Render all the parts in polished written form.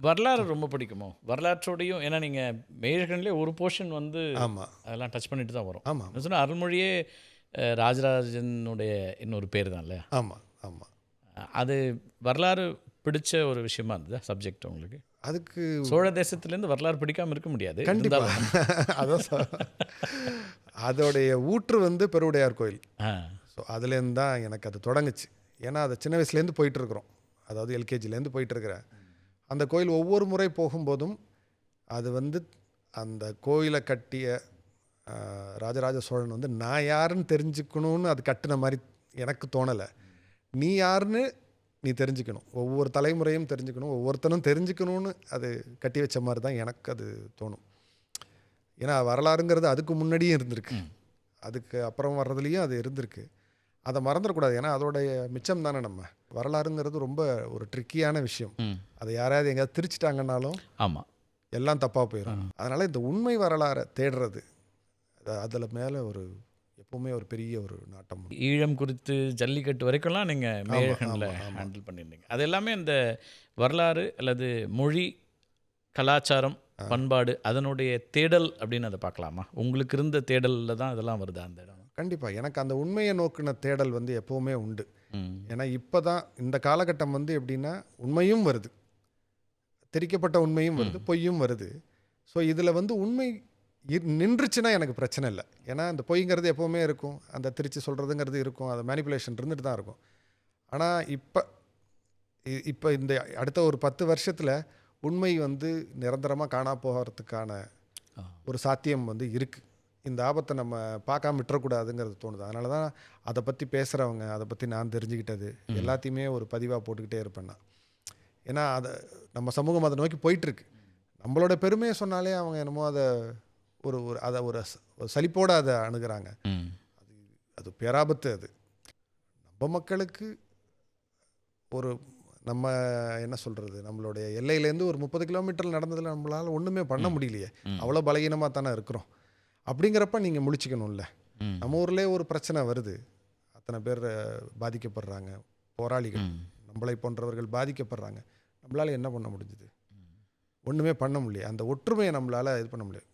வரலாறு ரொம்ப பிடிக்குமோ? வரலாற்றோடையும் ஏன்னா நீங்க மேயர்கள்லேயே ஒரு போர்ஷன் வந்து ஆமா, அதெல்லாம் டச் பண்ணிட்டு தான் வரும். ஆமா, நான் சொன்ன அருள்மொழியே ராஜராஜனுடைய இன்னொரு பேர் தான் இல்லையா? ஆமா, ஆமா. அது வரலாறு பிடிச்ச ஒரு விஷயமா இருந்ததா சப்ஜெக்ட் உங்களுக்கு? அதுக்கு சோழ தேசத்துலேருந்து வரலாறு பிடிக்காம இருக்க முடியாது. கண்டிப்பா. இருந்தாலும் அதான் அதோடைய ஊற்று வந்து பெருவுடையார் கோயில். ஆ. ஸோ அதுலேருந்து தான் எனக்கு அது தொடங்குச்சு. ஏன்னா அது சின்ன வயசுலேருந்து போயிட்டுருக்குறோம். அதாவது எல்கேஜிலேருந்து போயிட்டுருக்கிறேன். அந்த கோயில் ஒவ்வொரு முறை போகும்போதும் அது வந்து அந்த கோயிலை கட்டிய ராஜராஜ சோழன் வந்து நான் யாருன்னு தெரிஞ்சுக்கணும்னு அது கட்டின மாதிரி எனக்கு தோணலை. நீ யாருன்னு நீ தெரிஞ்சுக்கணும், ஒவ்வொரு தலைமுறையும் தெரிஞ்சுக்கணும், ஒவ்வொருத்தனும் தெரிஞ்சுக்கணும்னு அது கட்டி வச்ச மாதிரி தான் எனக்கு அது தோணும். ஏன்னா வரலாறுங்கிறது அதுக்கு முன்னாடியும் இருந்திருக்கு, அதுக்கு அப்புறம் வர்றதுலேயும் அது இருந்திருக்கு. அதை மறந்துடக்கூடாது. ஏன்னா அதோடைய மிச்சம் தானே நம்ம. வரலாறுங்கிறது ரொம்ப ஒரு ட்ரிக்கியான விஷயம். அதை யாராவது எங்கேயாவது திரிச்சிட்டாங்கன்னாலும் ஆமாம், எல்லாம் தப்பாக போயிடும். அதனால் இந்த உண்மை வரலாறை தேடுறது அதில் மேலே ஒரு எப்பவுமே ஒரு பெரிய ஒரு நாட்டம். ஈழம் குறித்து ஜல்லிக்கட்டு வரைக்கும்லாம் நீங்கள் மேயகனில் ஹேண்டில் பண்ணியிருந்தீங்க. அது எல்லாமே இந்த வரலாறு அல்லது மொழி, கலாச்சாரம், பண்பாடு அதனுடைய தேடல் அப்படின்னு அதை பார்க்கலாமா? உங்களுக்கு இருந்த தேடலில் தான் இதெல்லாம் வருதா அந்த இடம்? கண்டிப்பாக எனக்கு அந்த உண்மையை நோக்கின தேடல் வந்து எப்போவுமே உண்டு. ஏன்னா இப்போ தான் இந்த காலகட்டம் வந்து எப்படின்னா உண்மையும் வருது, திரிக்கப்பட்ட உண்மையும் வருது, பொய்யும் வருது. ஸோ இதில் வந்து உண்மை நின்றுச்சுன்னா எனக்கு பிரச்சனை இல்லை. ஏன்னா அந்த பொய்ங்கிறது எப்போவுமே இருக்கும், அந்த திருச்சி சொல்கிறதுங்கிறது இருக்கும், அது மேனிப்புலேஷன் இருந்துட்டு தான் இருக்கும். ஆனால் இப்போ இந்த அடுத்த ஒரு 10 வருஷத்தில் உண்மை வந்து நிரந்தரமாக காணா போகிறதுக்கான ஒரு சாத்தியம் வந்து இருக்குது. இந்த ஆபத்தை நம்ம பார்க்காம விட்டுறக்கூடாதுங்கிறது தோணுது. அதனால தான் அதை பற்றி பேசுகிறவங்க, அதை பற்றி நான் தெரிஞ்சுக்கிட்டது எல்லாத்தையுமே ஒரு பதிவாக போட்டுக்கிட்டே இருப்பேன் நான். ஏன்னா அதை நம்ம சமூகம் அதை நோக்கி போயிட்டுருக்கு. நம்மளோட பெருமையை சொன்னாலே அவங்க என்னமோ அதை அதை ஒரு சலிப்போடு அதை அணுகிறாங்க. அது பேராபத்து. அது நம்ம மக்களுக்கு ஒரு நம்ம என்ன சொல்கிறது, நம்மளுடைய எல்லையிலேருந்து ஒரு 30 கிலோமீட்டர் நடந்ததில் நம்மளால் ஒன்றுமே பண்ண முடியலையே, அவ்வளோ பலகீனமாக தானே இருக்கிறோம். அப்படிங்கிறப்ப நீங்கள் முழிச்சிக்கணும்ல. நம்ம ஊர்லேயே ஒரு பிரச்சனை வருது, அத்தனை பேர் பாதிக்கப்படுறாங்க, போராளிகள் நம்மளை போன்றவர்கள் பாதிக்கப்படுறாங்க. நம்மளால் என்ன பண்ண முடிஞ்சுது? ஒன்றுமே பண்ண முடியல. அந்த ஒற்றுமையை நம்மளால் இது பண்ண முடியாது.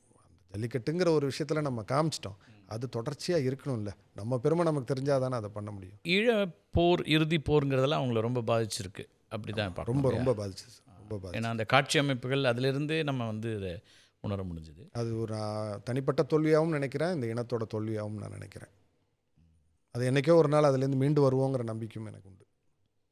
ஜல்லிக்கட்டுங்கிற ஒரு விஷயத்தில் நம்ம காமிச்சிட்டோம், அது தொடர்ச்சியாக இருக்கணும்ல. நம்ம பெருமை நமக்கு தெரிஞ்சால் தானே அதை பண்ண முடியும். ஈழ போர், இறுதி போருங்கிறதெல்லாம் அவங்கள ரொம்ப பாதிச்சிருக்கு. அப்படி தான் ரொம்ப ரொம்ப பாதிச்சு, ரொம்ப பாதிச்சு. ஏன்னா அந்த காட்சி அமைப்புகள் அதிலிருந்தே நம்ம வந்து இதை உணர முடிஞ்சுது. அது ஒரு தனிப்பட்ட தோல்வியாகவும் நினைக்கிறேன், இந்த இனத்தோட தோல்வியாகவும் நான் நினைக்கிறேன். அது என்றைக்கோ ஒரு நாள் அதுலேருந்து மீண்டு வருவோங்கிற நம்பிக்கையும் எனக்கு உண்டு.